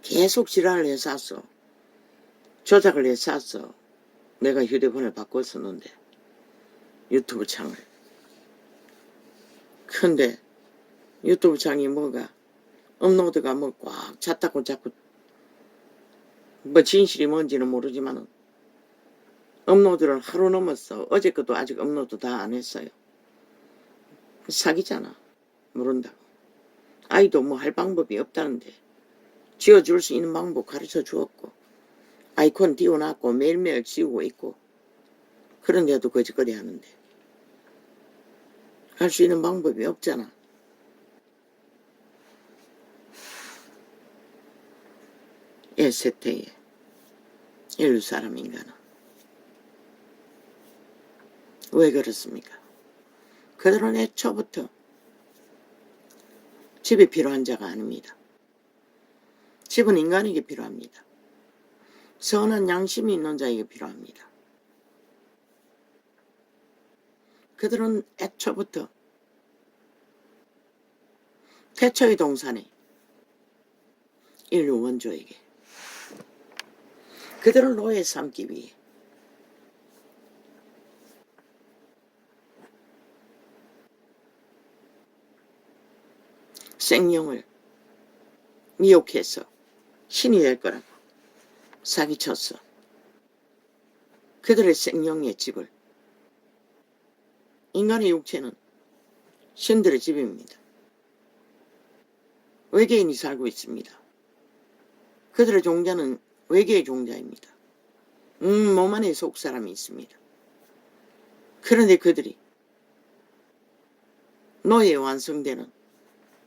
계속 지랄을 해쌌어. 조작을 해쌌어. 내가 휴대폰을 바꿨었는데 유튜브 창을. 근데 유튜브 창이 뭐가 업로드가 뭐 꽉 찼다고 자꾸 뭐 진실이 뭔지는 모르지만은 업로드를 하루 넘었어. 어제 것도 아직 업로드 다 안 했어요. 사기잖아. 모른다고. 아이도 뭐 할 방법이 없다는데 지어줄 수 있는 방법 가르쳐 주었고 아이콘 띄워놨고 매일매일 지우고 있고 그런데도 거짓거리 하는데 할 수 있는 방법이 없잖아. 세태에 인류 사람 인간은 왜 그렇습니까? 그들은 애초부터 집이 필요한 자가 아닙니다. 집은 인간에게 필요합니다. 선한 양심이 있는 자에게 필요합니다. 그들은 애초부터 태초의 동산에 인류 원조에게 그들을 노예 삼기 위해 생명을 미혹해서 신이 될 거라고 사기쳤어. 그들의 생명의 집을 인간의 육체는 신들의 집입니다. 외계인이 살고 있습니다. 그들의 종자는 외계의 종자입니다. 몸 안에 속사람이 있습니다. 그런데 그들이 노예에 완성되는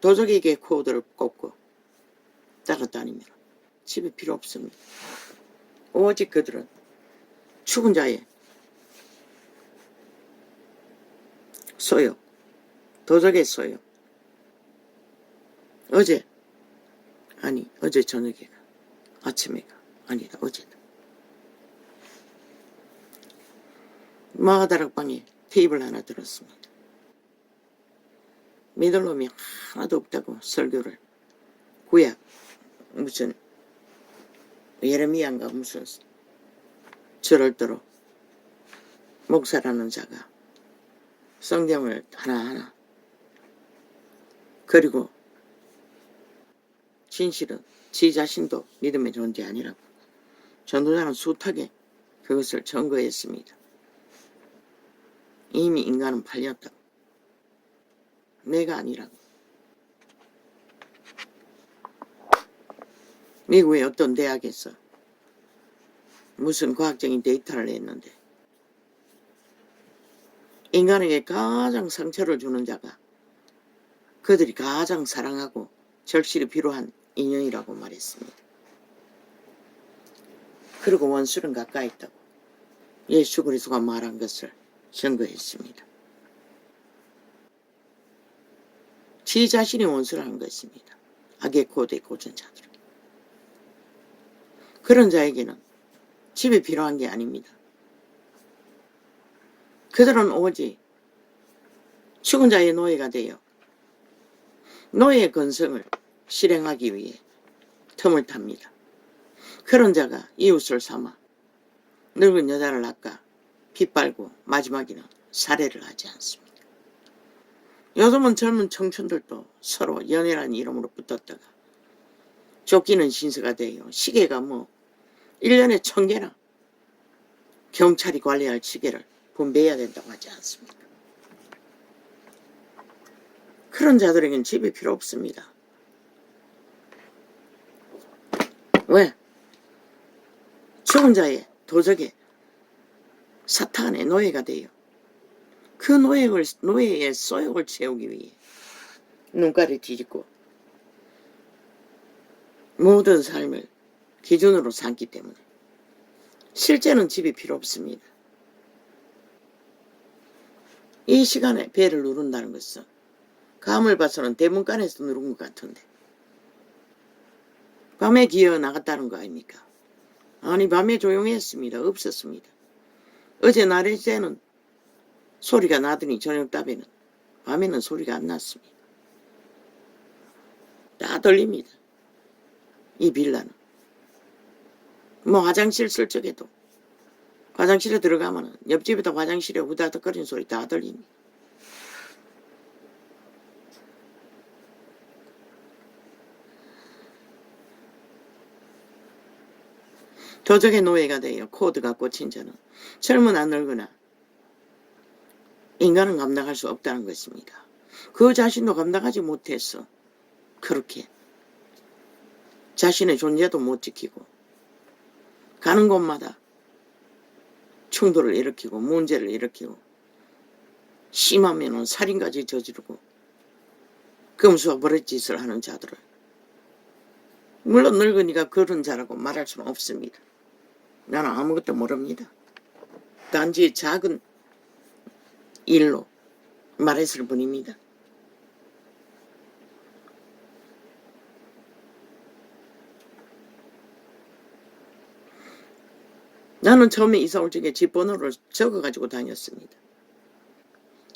도적에게 코드를 꽂고 따라다니면 집이 필요 없습니다. 오직 그들은 죽은 자의 소욕, 도적의 소욕. 어제 저녁에가 아침에가 아니다 어제다. 마가다락방에 테이블 하나 들었습니다. 믿을 놈이 하나도 없다고 설교를 구약 무슨 예레미야인가 무슨 절을 들어 목사라는 자가 성경을 하나하나 그리고 진실은 지 자신도 믿음의 존재 아니라고 전도자는 숱하게 그것을 증거했습니다. 이미 인간은 팔렸다고. 내가 아니라고. 미국의 어떤 대학에서 무슨 과학적인 데이터를 냈는데 인간에게 가장 상처를 주는 자가 그들이 가장 사랑하고 절실히 필요한 인연이라고 말했습니다. 그리고 원수는 가까이 있다고 예수 그리스도가 말한 것을 증거했습니다. 지 자신이 원수를 한 것입니다. 악의 코드에 꽂은 자들. 그런 자에게는 집이 필요한 게 아닙니다. 그들은 오직 죽은 자의 노예가 되어 노예의 건성을 실행하기 위해 틈을 탑니다. 그런 자가 이웃을 삼아 늙은 여자를 낚아 빗발고 마지막에는 살해를 하지 않습니다. 요즘은 젊은 청춘들도 서로 연애라는 이름으로 붙었다가 쫓기는 신세가 돼요. 시계가 뭐 1년에 1000개나 경찰이 관리할 시계를 분배해야 된다고 하지 않습니까? 그런 자들에게는 집이 필요 없습니다. 왜? 죽은 자의 도적의 사탄의 노예가 돼요. 그 노예의 소욕을 채우기 위해 눈가를 뒤집고 모든 삶을 기준으로 삼기 때문에 실제는 집이 필요 없습니다. 이 시간에 배를 누른다는 것은 감을 봐서는 대문간에서 누른 것 같은데 밤에 기어 나갔다는 거 아닙니까? 아니 밤에 조용했습니다. 없었습니다. 어제 낮에는 소리가 나더니 저녁 답에는 밤에는 소리가 안 났습니다. 다 들립니다. 이 빌라는. 뭐 화장실 쓸 적에도 화장실에 들어가면은 옆집에다 화장실에 후다닥거리는 소리 다 들립니다. 도적의 노예가 되어 코드가 꽂힌 자는 젊으나 늙으나 인간은 감당할 수 없다는 것입니다. 그 자신도 감당하지 못해서 그렇게 자신의 존재도 못 지키고 가는 곳마다 충돌을 일으키고 문제를 일으키고 심하면 살인까지 저지르고 금수와 버릇짓을 하는 자들을 물론 늙은이가 그런 자라고 말할 수는 없습니다. 나는 아무것도 모릅니다. 단지 작은 일로 말했을 뿐입니다. 나는 처음에 이사 올 적에 집 번호를 적어가지고 다녔습니다.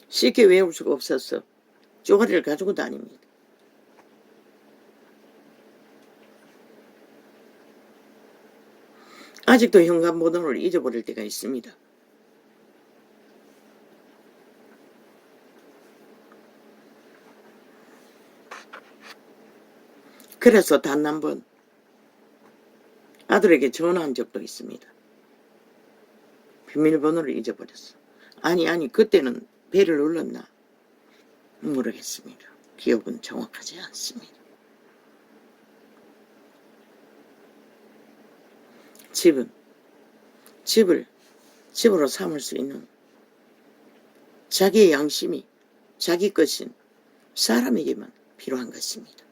쉽게 외울 수가 없어서 쪼가리를 가지고 다닙니다. 아직도 현관번호를 잊어버릴 때가 있습니다. 그래서 단 한 번 아들에게 전화한 적도 있습니다. 비밀번호를 잊어버렸어. 아니 그때는 벨을 눌렀나? 모르겠습니다. 기억은 정확하지 않습니다. 집은 집으로 삼을 수 있는 자기의 양심이 자기 것인 사람에게만 필요한 것입니다.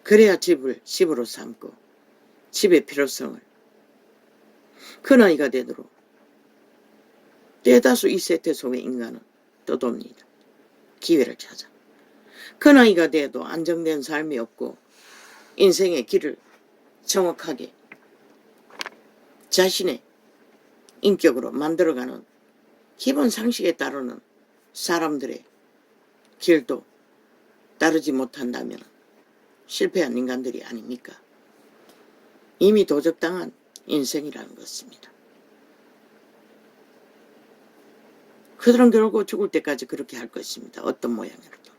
그래야 집을 집으로 삼고 집의 필요성을 그 나이가 되도록 대다수 이 세태 속의 인간은 떠돕니다. 기회를 찾아. 그 나이가 돼도 안정된 삶이 없고 인생의 길을 정확하게 자신의 인격으로 만들어가는 기본 상식에 따르는 사람들의 길도 따르지 못한다면 실패한 인간들이 아닙니까? 이미 도적당한 인생이라는 것입니다. 그들은 결국 죽을 때까지 그렇게 할 것입니다. 어떤 모양이라도.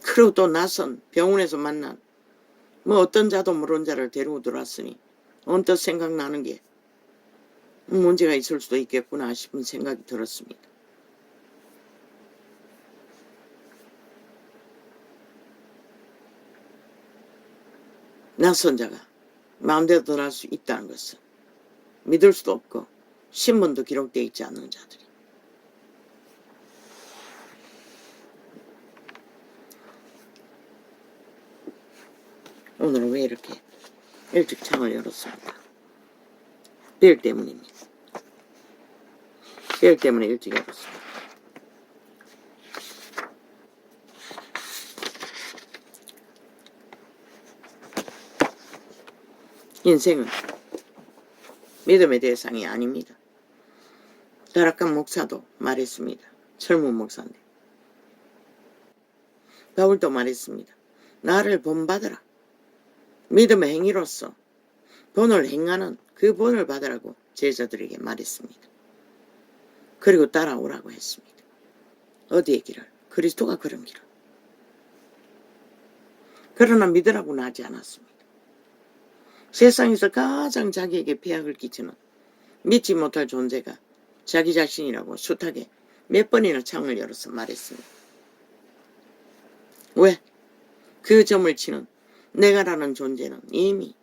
그리고 또 낯선 병원에서 만난 뭐 어떤 자도 모르는 자를 데리고 들어왔으니 언뜻 생각나는 게 문제가 있을 수도 있겠구나 싶은 생각이 들었습니다. 낯선 자가 마음대로 들어갈 수 있다는 것은 믿을 수도 없고 신문도 기록되어 있지 않는 자들이. 오늘은 왜 이렇게 일찍 창을 열었습니다. 벨 때문입니다. 벨 때문에 일찍 열었습니다. 인생은 믿음의 대상이 아닙니다. 다락강 목사도 말했습니다. 젊은 목사인데. 바울도 말했습니다. 나를 본받으라. 믿음의 행위로서 본을 행하는 그 본을 받으라고 제자들에게 말했습니다. 그리고 따라오라고 했습니다. 어디의 길을? 그리스도가 걸은 길을. 그러나 믿으라고는 하지 않았습니다. 세상에서 가장 자기에게 폐악을 끼치는 믿지 못할 존재가 자기 자신이라고 숱하게 몇 번이나 창을 열어서 말했습니다. 왜? 그 점을 치는 내가라는 존재는 이미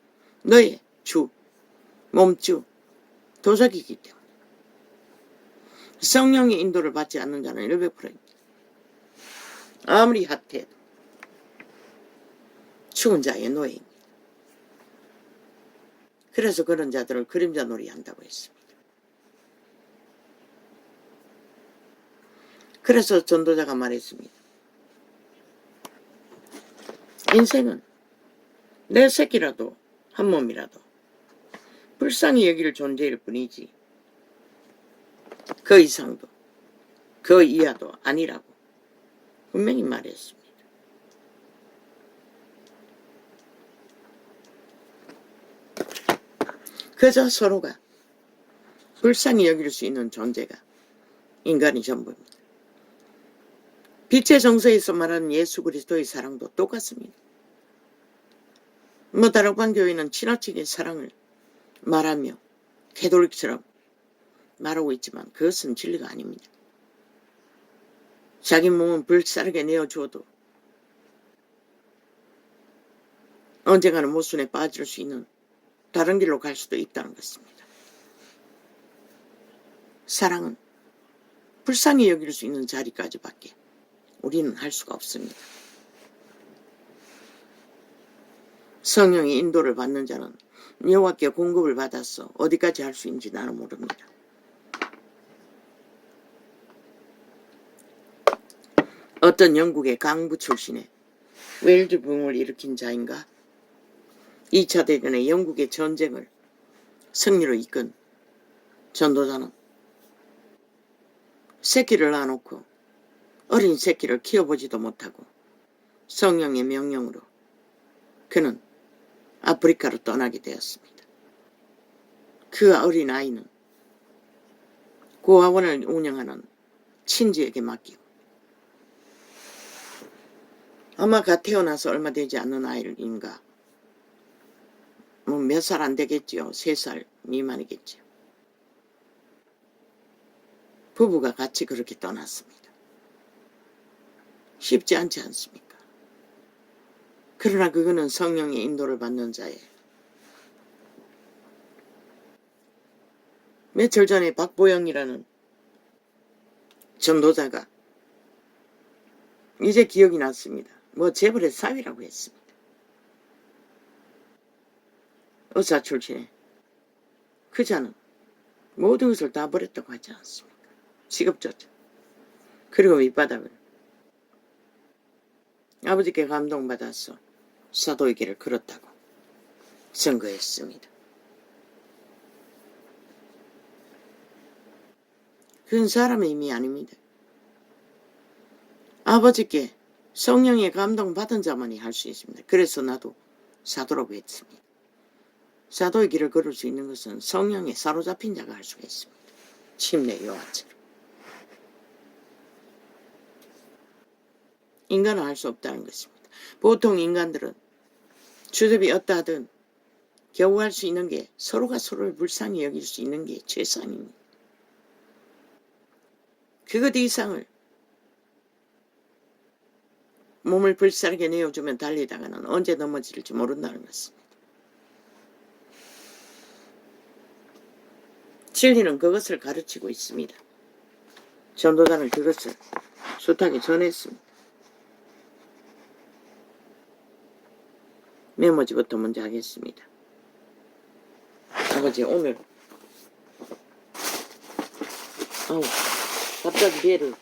너의 주, 몸주, 도적이기 때문에 성령의 인도를 받지 않는 자는 100%입니다. 아무리 핫해도 죽은 자의 노예입니다. 그래서 그런 자들을 그림자 놀이 한다고 했습니다. 그래서 전도자가 말했습니다. 인생은 내 새끼라도 한 몸이라도 불쌍히 여길 존재일 뿐이지 그 이상도 그 이하도 아니라고 분명히 말했습니다. 그저 서로가 불쌍히 여길 수 있는 존재가 인간이 전부입니다. 빛의 정서에서 말하는 예수 그리스도의 사랑도 똑같습니다. 다락방 교회는 지나치게 사랑을 말하며 캐톨릭처럼 말하고 있지만 그것은 진리가 아닙니다. 자기 몸은 불사르게 내어주어도 언젠가는 모순에 빠질 수 있는 다른 길로 갈 수도 있다는 것입니다. 사랑은 불쌍히 여길 수 있는 자리까지밖에 우리는 할 수가 없습니다. 성령의 인도를 받는 자는 여호와께 공급을 받아서 어디까지 할 수 있는지 나는 모릅니다. 어떤 영국의 강부 출신의 웰즈 붕을 일으킨 자인가 2차 대전의 영국의 전쟁을 승리로 이끈 전도자는 새끼를 낳아놓고 어린 새끼를 키워보지도 못하고 성령의 명령으로 그는 아프리카로 떠나게 되었습니다. 그 어린 아이는 고아원을 운영하는 친지에게 맡기고 아마 갓 태어나서 얼마 되지 않는 아이인가 몇 살 안 되겠지요. 3살 미만이겠지요. 부부가 같이 그렇게 떠났습니다. 쉽지 않지 않습니까? 그러나 그거는 성령의 인도를 받는 자예요. 며칠 전에 박보영이라는 전도자가 이제 기억이 났습니다. 재벌의 사위라고 했습니다. 의사 출신에 그 자는 모든 것을 다 버렸다고 하지 않습니까? 직업조차. 그리고 밑바닥을 아버지께 감동받아서 사도의 길을 걸었다고 선거했습니다. 그건 사람의 힘이 아닙니다. 아버지께 성령의 감동받은 자만이 할 수 있습니다. 그래서 나도 사도라고 했습니다. 사도의 길을 걸을 수 있는 것은 성령에 사로잡힌 자가 할 수가 있습니다. 침례 요한처럼. 인간은 할 수 없다는 것입니다. 보통 인간들은 주접이 어떠하든 겨우 할 수 있는 게 서로가 서로를 불쌍히 여길 수 있는 게 최선입니다. 그것 이상을 몸을 불사르게 내어주면 달리다가는 언제 넘어질지 모른다는 것입니다. 진리는 그것을 가르치고 있습니다. 전도자는 그것을 숱하게 전했습니다. 메모지부터 먼저 하겠습니다. 아버지 오늘 갑자기 배를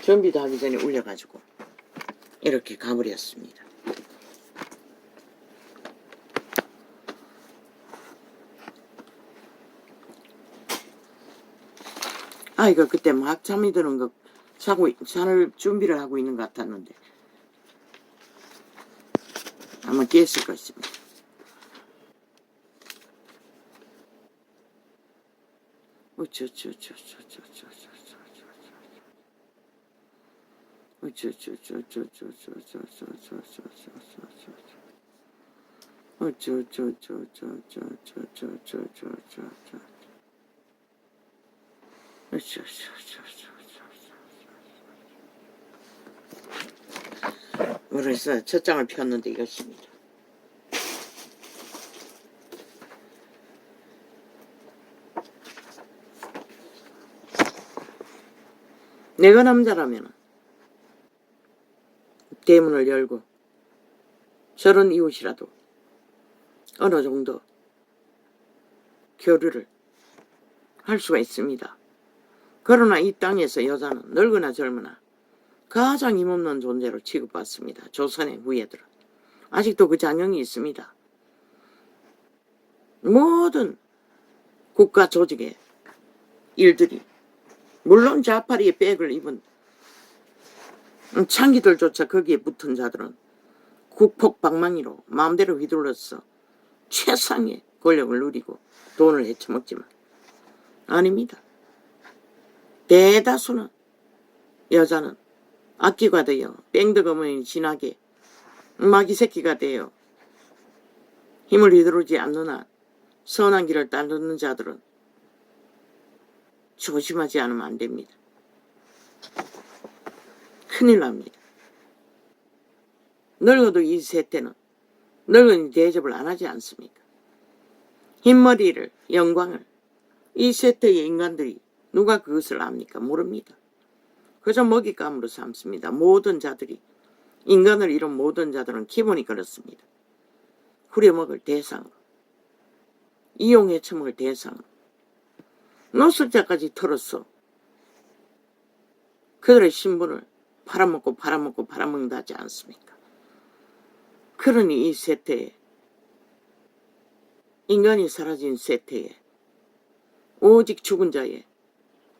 준비도 하기 전에 울려가지고 이렇게 가버렸습니다. 아이가 그때 막 잠이 드는 거 잔을 준비를 하고 있는 것 같았는데 아마 깼을 것입니다. 그래서 첫 장을 폈는데 이것입니다. 내가 남자라면 대문을 열고 저런 이웃이라도 어느 정도 교류를 할 수가 있습니다. 그러나 이 땅에서 여자는 늙으나 젊으나 가장 힘없는 존재로 취급받습니다. 조선의 후예들은. 아직도 그 잔영이 있습니다. 모든 국가 조직의 일들이 물론 자파리의 백을 입은 창기들조차 거기에 붙은 자들은 국폭방망이로 마음대로 휘둘러서 최상의 권력을 누리고 돈을 헤쳐먹지만 아닙니다. 대다수는 여자는 악기가 되어 뺑덕어머니 진하게 마귀 새끼가 되어 힘을 휘두르지 않는 한 선한 길을 따르는 자들은 조심하지 않으면 안 됩니다. 큰일 납니다. 늙어도 이 세태는 늙은이 대접을 안 하지 않습니까? 흰머리를, 영광을 이 세태의 인간들이 누가 그것을 압니까? 모릅니다. 그저 먹잇감으로 삼습니다. 모든 자들이, 인간을 이룬 모든 자들은 기본이 그렇습니다. 후려먹을 대상으로, 이용해 처먹을 대상으로, 노숙자까지 털어서 그들의 신분을 팔아먹는다 하지 않습니까? 그러니 이 세태에, 인간이 사라진 세태에 오직 죽은 자의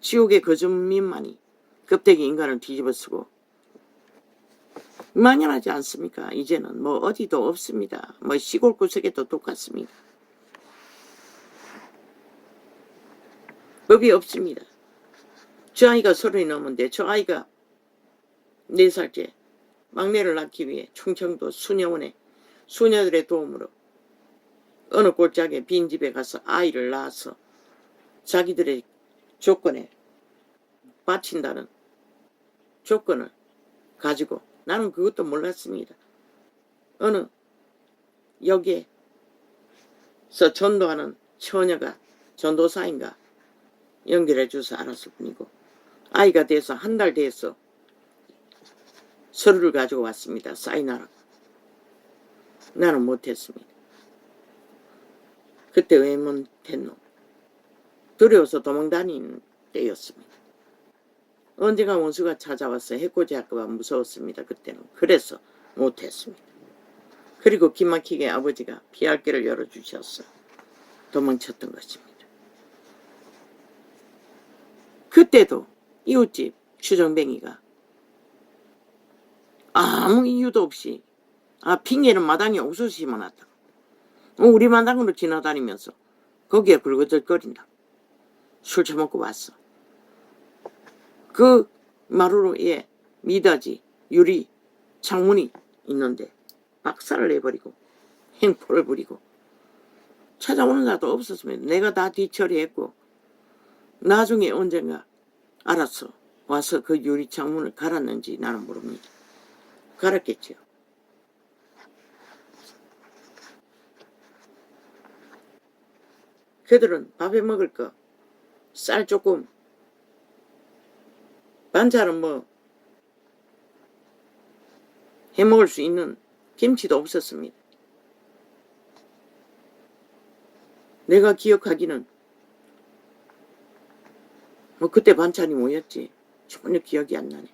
지옥의 거주민만이 겁대기 인간을 뒤집어쓰고 만연하지 않습니까? 이제는 뭐 어디도 없습니다. 뭐 시골 구석에도 똑같습니다. 법이 없습니다. 저 아이가 30이 넘은데 저 아이가 4살째 막내를 낳기 위해 충청도 수녀원에 수녀들의 도움으로 어느 골짜기에 빈집에 가서 아이를 낳아서 자기들의 조건에 바친다는 조건을 가지고 나는 그것도 몰랐습니다. 어느 여기에서 전도하는 처녀가 전도사인가 연결해 줘서 알았을 뿐이고 아이가 돼서 한 달 돼서 서류를 가지고 왔습니다. 사인하라고. 나는 못했습니다. 그때 왜 못했노? 두려워서 도망다니는 때였습니다. 언젠가 원수가 찾아와서 해코지 할까봐 무서웠습니다. 그때는. 그래서 못했습니다. 그리고 기막히게 아버지가 피할 길을 열어주셔서 도망쳤던 것입니다. 그때도 이웃집 추정뱅이가 아무 이유도 없이 핑계는 마당에 옥수수 심어놨다고. 우리 마당으로 지나다니면서 거기에 굴거들거린다. 술 처먹고 왔어. 그 마루에 미닫이, 유리, 창문이 있는데 박살을 내버리고 행포를 부리고 찾아오는 자도 없었으면 내가 다 뒤처리했고 나중에 언젠가 알아서 와서 그 유리 창문을 갈았는지 나는 모릅니다. 갈았겠지요. 그들은 밥에 먹을 거 쌀 조금 반찬은 뭐 해먹을 수 있는 김치도 없었습니다. 내가 기억하기는 뭐 그때 반찬이 뭐였지 전혀 기억이 안 나네.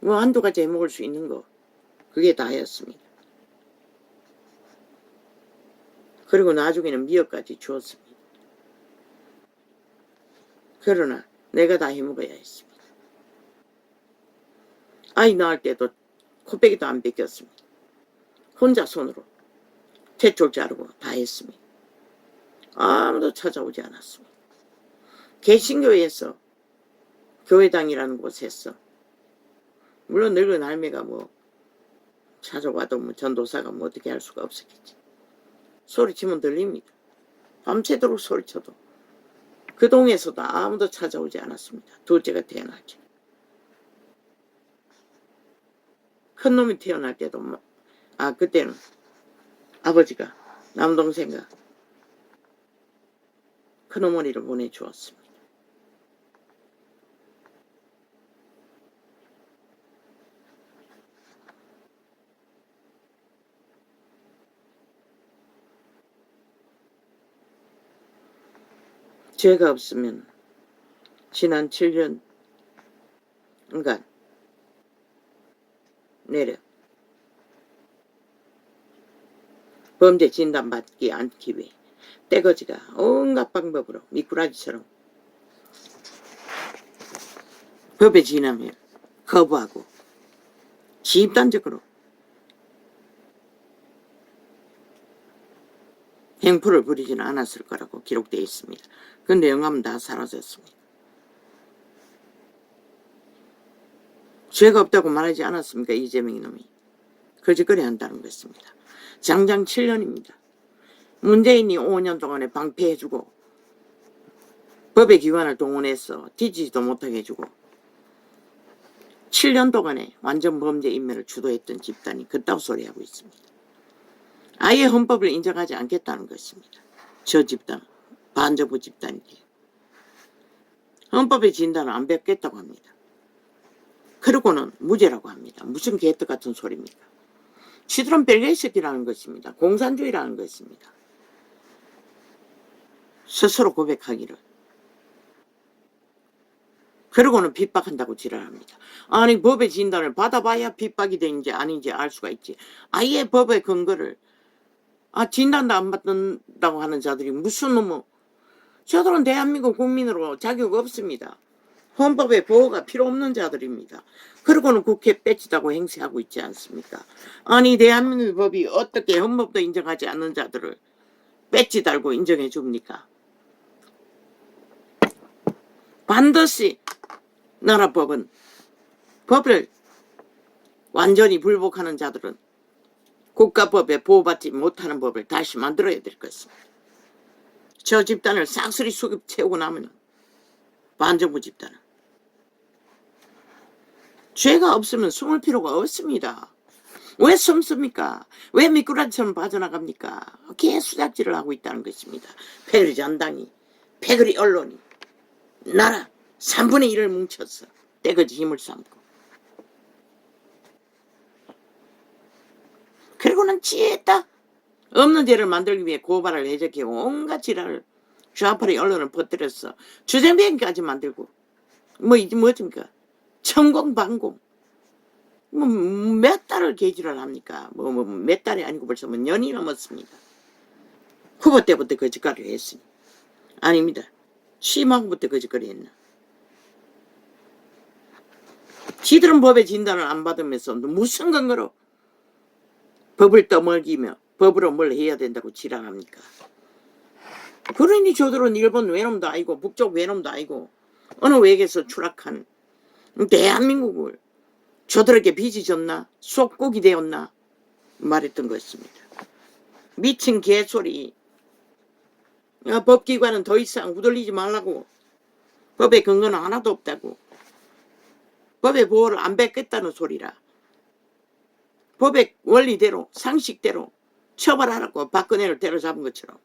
뭐 한두 가지 해먹을 수 있는 거 그게 다였습니다. 그리고 나중에는 미역까지 주었습니다. 그러나 내가 다 해먹어야 했습니다. 아이 낳을 때도 코빼기도 안 뺏겼습니다. 혼자 손으로 탯줄 자르고 다 했습니다. 아무도 찾아오지 않았습니다. 개신교에서 교회당이라는 곳에서 물론 늙은 할매가 뭐 찾아와도 뭐 전도사가 뭐 어떻게 할 수가 없었겠지. 소리치면 들립니다. 밤새도록 소리쳐도 그 동에서도 아무도 찾아오지 않았습니다. 둘째가 태어났죠. 큰 놈이 태어날 때도 그때는 아버지가 남동생과 큰어머니를 보내주었습니다. 죄가 없으면 지난 7년간 내려 범죄 진단받지 않기 위해 떼거지가 온갖 방법으로 미꾸라지처럼 법에 지나면 거부하고 집단적으로 행포를 부리지는 않았을 거라고 기록되어 있습니다. 그 내용은 다 사라졌습니다. 죄가 없다고 말하지 않았습니까? 이재명 놈이. 거짓거리 한다는 것입니다. 장장 7년입니다. 문재인이 5년 동안에 방패해주고 법의 기관을 동원해서 뒤지지도 못하게 해주고 7년 동안에 완전 범죄 인멸을 주도했던 집단이 그따위 소리 하고 있습니다. 아예 헌법을 인정하지 않겠다는 것입니다. 저 집단은 반정부 집단이에요. 헌법의 진단을 안 뵙겠다고 합니다. 그러고는 무죄라고 합니다. 무슨 개떡 같은 소리입니까? 지들은 별개의 새끼라는 것입니다. 공산주의라는 것입니다. 스스로 고백하기를. 그러고는 핍박한다고 지랄합니다. 아니 법의 진단을 받아봐야 핍박이 되는지 아닌지 알 수가 있지. 아예 법의 근거를 진단도 안 받는다고 하는 자들이 무슨 놈의 저들은 대한민국 국민으로 자격 없습니다. 헌법의 보호가 필요 없는 자들입니다. 그러고는 국회 뺏지다고 행세하고 있지 않습니까? 아니 대한민국 법이 어떻게 헌법도 인정하지 않는 자들을 뺏지 달고 인정해 줍니까? 반드시 나라법은 법을 완전히 불복하는 자들은 국가법에 보호받지 못하는 법을 다시 만들어야 될 것입니다. 저 집단을 싹쓸이 수급 채우고 나면 반정부 집단은 죄가 없으면 숨을 필요가 없습니다. 왜 숨습니까? 왜 미꾸라지처럼 빠져나갑니까? 개수작질을 하고 있다는 것입니다. 패거리 전당이, 패거리 언론이 나라 3분의 1을 뭉쳐서 떼거지 힘을 삼고 그리고는 지혜했다. 없는 죄를 만들기 위해 고발을 해적해고 온갖 지랄을 좌파리 언론을 퍼뜨려서 주정비행까지 만들고 뭐집니까? 천공방공 몇 달을 개지를 합니까? 몇 달이 아니고 벌써 년이 넘었습니다. 후보 때부터 거짓거리를 했으니 아닙니다. 취임하고부터 거짓거리 했나? 지들은 법의 진단을 안 받으면서 무슨 근거로 법을 떠먹이며 법으로 뭘 해야 된다고 지랄합니까? 그러니 저들은 일본 외놈도 아니고 북쪽 외놈도 아니고 어느 외계에서 추락한 대한민국을 저들에게 빚이 졌나? 속국이 되었나? 말했던 것입니다. 미친 개소리. 법기관은 더 이상 후들리지 말라고. 법의 근거는 하나도 없다고. 법의 보호를 안 받겠다는 소리라. 법의 원리대로 상식대로 처벌하라고 박근혜를 때려잡은 것처럼.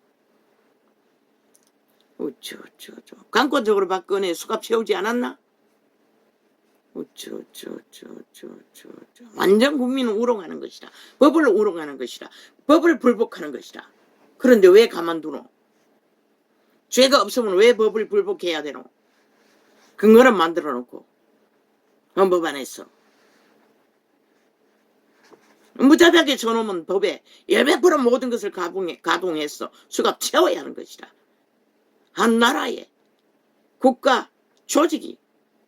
어쩌저저 강권적으로 박근혜 수갑 채우지 않았나? 어쩌저저저저저 완전 국민을 우롱하는 것이다. 법을 우롱하는 것이다. 법을 불복하는 것이다. 그런데 왜 가만두노? 죄가 없으면 왜 법을 불복해야 되노? 근거를 만들어 놓고 헌법 안에서 무자비하게 저놈은 법에 100% 모든 것을 가동해서 수갑 채워야 하는 것이다. 한 나라의 국가 조직이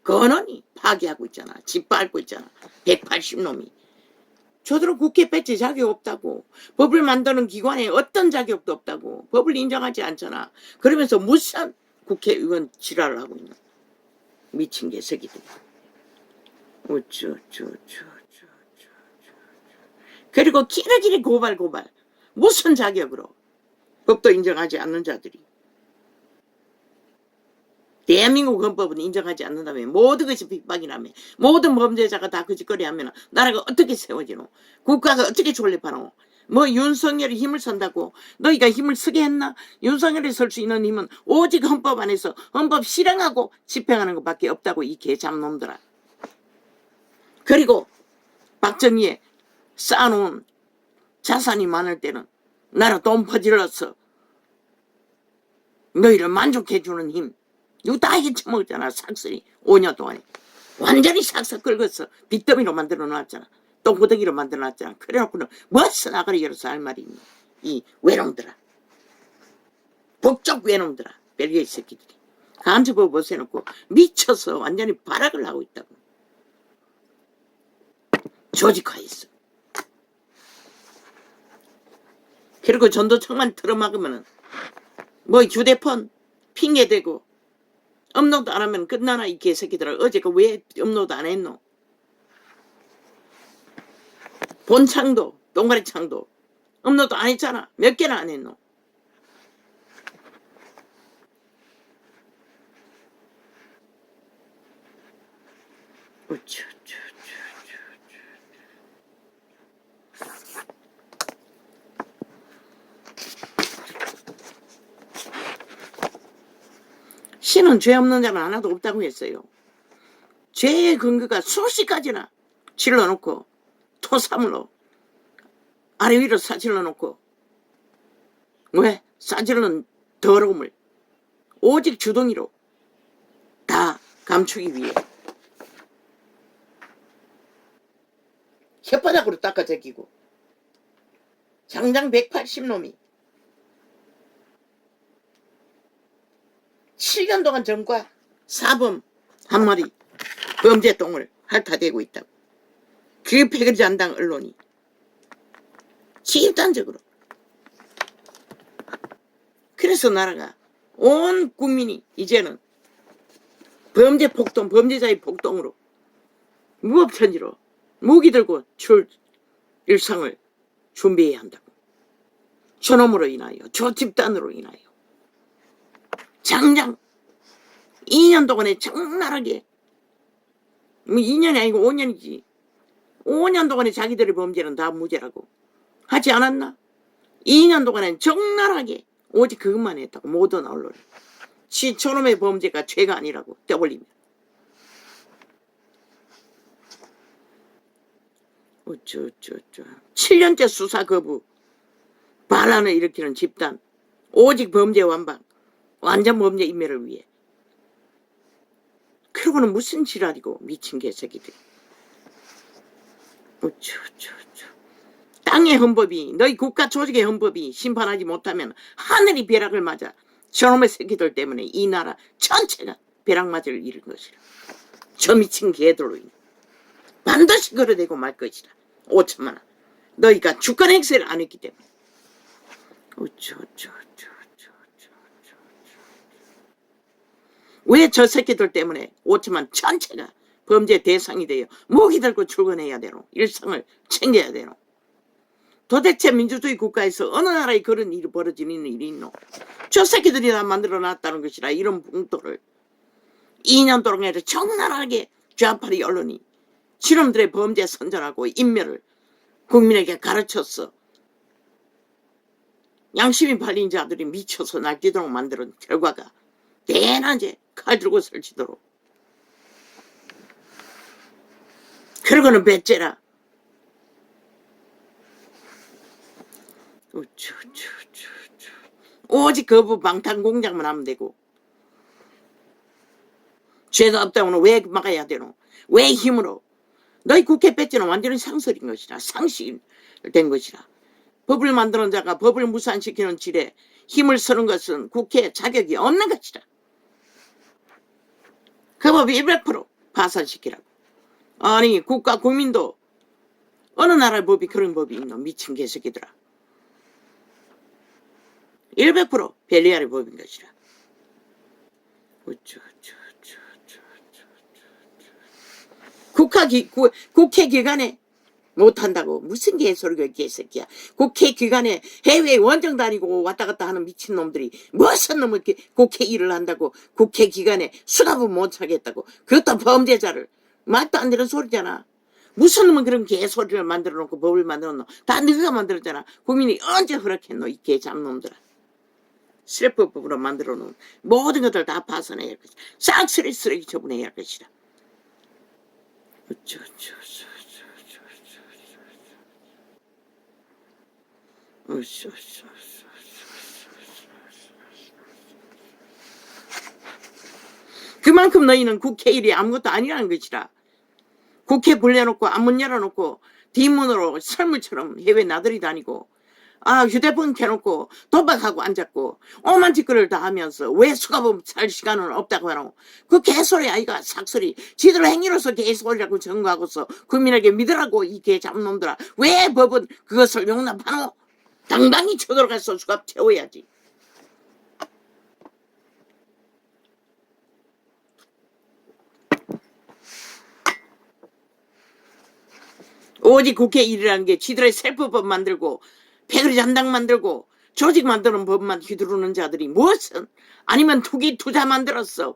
건원이 파괴하고 있잖아. 짓밟고 있잖아. 180놈이. 저들은 국회 뺏지 자격 없다고. 법을 만드는 기관에 어떤 자격도 없다고. 법을 인정하지 않잖아. 그러면서 무슨 국회의원 지랄을 하고 있는 미친 개새끼들. 그리고 길어길이 고발. 무슨 자격으로. 법도 인정하지 않는 자들이. 대한민국 헌법은 인정하지 않는다면 모든 것이 빅박이라며 모든 범죄자가 다 거짓거리하면 나라가 어떻게 세워지노? 국가가 어떻게 존립하노? 윤석열이 힘을 쓴다고 너희가 힘을 쓰게 했나? 윤석열이 설 수 있는 힘은 오직 헌법 안에서 헌법 실행하고 집행하는 것밖에 없다고 이 개잡놈들아. 그리고 박정희에 쌓아놓은 자산이 많을 때는 나라 돈 퍼질러서 너희를 만족해주는 힘 이거 다 해쳐먹었잖아. 삭슬이 5년 동안에 완전히 삭삭 긁어서 빚더미로 만들어 놨잖아. 똥구덩이로 만들어 놨잖아. 그래놓고는 뭐서 나가리 열어서 할 말이 있니? 이 외놈들아. 북쪽 외놈들아. 벨기에 새끼들이 간첩법 벗어놓고 미쳐서 완전히 발악을 하고 있다고. 조직화했어. 그리고 전도청만 틀어막으면은 뭐 휴대폰 핑계대고 업로드 안 하면 끝나나 이 개새끼들아. 어제 그 왜 업로드 안 했노? 본창도 동가리창도 업로드 안 했잖아. 몇 개나 안 했노? 신은 죄 없는 자는 하나도 없다고 했어요. 죄의 근거가 수십 가지나 질러놓고 토사물로 아래 위로 싸질러놓고 왜? 싸질러는 더러움을 오직 주둥이로 다 감추기 위해 혓바닥으로 닦아 제끼고 장장 180놈이 7년 동안 전과 사범 한 마리 범죄 똥을 핥아대고 있다고. 그 패거리잔당 언론이 집단적으로. 그래서 나라가 온 국민이 이제는 범죄 폭동, 범죄자의 폭동으로 무법천지로 무기 들고 출 일상을 준비해야 한다고. 저놈으로 인하여, 저 집단으로 인하여 장장 2년 동안에 적나라하게 뭐 2년이 아니고 5년이지 5년 동안에 자기들의 범죄는 다 무죄라고 하지 않았나? 2년 동안엔 적나라하게 오직 그것만 했다고. 모든 언론이 저놈의 범죄가 죄가 아니라고 떠벌리며 어쩌 7년째 수사 거부 반란을 일으키는 집단 오직 범죄 완방 완전 범죄 인멸을 위해. 그러고는 무슨 지랄이고 미친 개새끼들. 어쩌 땅의 헌법이 너희 국가 조직의 헌법이 심판하지 못하면 하늘이 벼락을 맞아 저놈의 새끼들 때문에 이 나라 전체가 벼락 맞을 일인 것이라. 저 미친 개들로 인해 반드시 걸어대고 말 것이라. 5천만 원 너희가 주권 행세를 안 했기 때문에. 어쩌 왜 저 새끼들 때문에 5천만 전체가 범죄 대상이 되어 무기 들고 출근해야 되노? 일상을 챙겨야 되노? 도대체 민주주의 국가에서 어느 나라에 그런 일이 벌어지는 일이 있노? 저 새끼들이 다 만들어놨다는 것이라. 이런 봉도를 2년 동안 적나라하게 좌파리 언론이 지놈들의 범죄 선전하고 인멸을 국민에게 가르쳤어. 양심이 팔린 자들이 미쳐서 날뛰도록 만드는 결과가 대낮에 칼 들고 설치도록. 그러고는 배째라. 오직 거부 방탄 공작만 하면 되고. 죄가 없다고는 왜 막아야 되노? 왜 힘으로? 너희 국회 배째는 완전히 상설인 것이라. 상실된 것이라. 법을 만드는 자가 법을 무산시키는 질에 힘을 쓰는 것은 국회에 자격이 없는 것이라. 그 법이 100% 파산시키라고. 아니 국가 국민도 어느 나라의 법이 그런 법이 있노? 미친 개새끼들아. 100% 벨리아의 법인 것이라. 국회 기관에 못한다고 무슨 개소리가 개새끼야. 국회 기관에 해외 원정 다니고 왔다 갔다 하는 미친놈들이 무슨 놈을 국회 일을 한다고 국회 기관에 수갑을 못 차겠다고. 그것도 범죄자를. 말도 안 되는 소리잖아. 무슨 놈은 그런 개소리를 만들어 놓고 법을 만들어 놓고 다 너희가 만들었잖아. 국민이 언제 허락했노 이 개잡놈들아. 실법법으로 만들어 놓은 모든 것들 다 파손해야 할 것이다. 싹쓸이 쓰레기 처분해야 할 것이다. 그만큼 너희는 국회 일이 아무것도 아니라는 것이라. 국회 불려놓고 앞문 열어놓고 뒷문으로 설물처럼 해외 나들이 다니고 휴대폰 켜놓고 도박하고 앉았고 오만 짓거리를 다 하면서 왜 수갑을 살 시간은 없다고 하노? 그 개소리 아이가 삭소리. 지들 행위로서 개소리라고 증거하고서 국민에게 믿으라고 이 개잡놈들아. 왜 법은 그것을 용납하노? 당당히 쳐들어가서 수갑 채워야지. 오직 국회 일이라는 게 지들의 셀프법 만들고 패거리 잔당 만들고 조직 만드는 법만 휘두르는 자들이 무엇은 아니면 투기 투자 만들었어.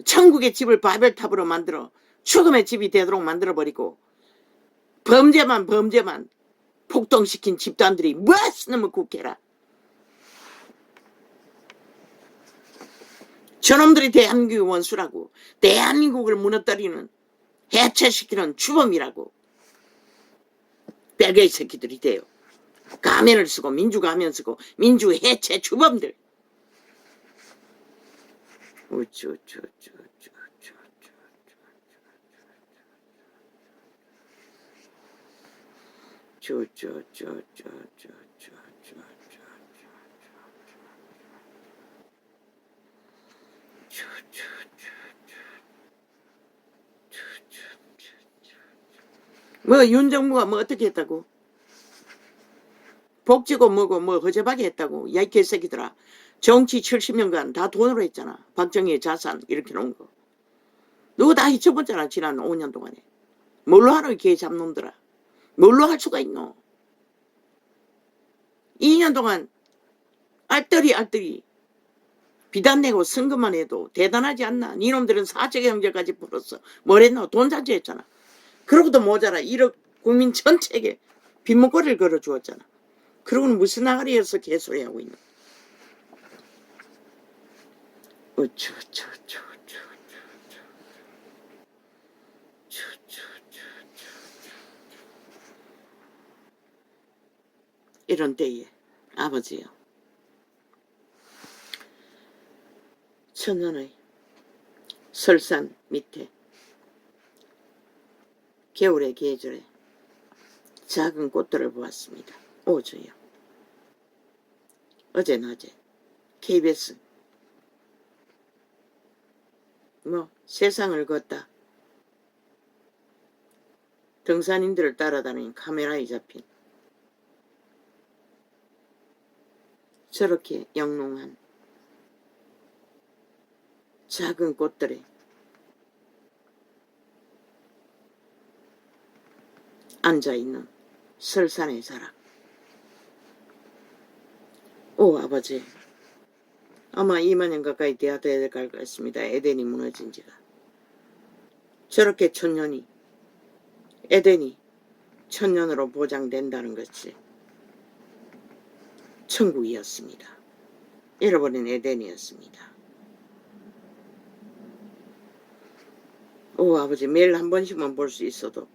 천국의 집을 바벨탑으로 만들어 죽음의 집이 되도록 만들어버리고 범죄만 폭동시킨 집단들이 무엇이 놈의 국회라. 저놈들이 대한민국의 원수라고. 대한민국을 무너뜨리는 해체시키는 주범이라고. 뺄개이 새끼들이 돼요. 가면을 쓰고 민주가면 쓰고 민주해체 주범들. 뭐 윤정부가 뭐 어떻게 했다고? 복지고 뭐고 뭐 허접하게 했다고. 야 이 개새끼들아. 정치 70년간 다 돈으로 했잖아. 박정희의 자산 이렇게 놓은 거. 누구 다 잊혀봤잖아. 지난 5년 동안에. 뭘로 하노 이 개 잡놈들아. 뭘로 할 수가 있노. 2년 동안 알뜰히 비단 내고 선거만 해도 대단하지 않나. 니놈들은 사채경제까지 풀었어. 뭘 했노. 돈 잔치했잖아. 그러고도 모자라. 1억 국민 전체에게 빈목걸이를 걸어주었잖아. 그러고는 무슨 나가리에서 개소리 하고 있노. 이런 때에 아버지요. 천년의 설산 밑에 겨울의 계절에 작은 꽃들을 보았습니다. 오주요. 어제 낮에 KBS 뭐 세상을 걷다 등산인들을 따라다니는 카메라에 잡힌 저렇게 영롱한 작은 꽃들에 앉아있는 설산의 자락. 오 아버지, 아마 2만 년 가까이 돼야 될 것 같습니다. 에덴이 무너진 지가. 저렇게 에덴이 천년으로 보장된다는 것이 천국이었습니다. 잃어버린 에덴이었습니다. 오 아버지, 매일 한 번씩만 볼 수 있어도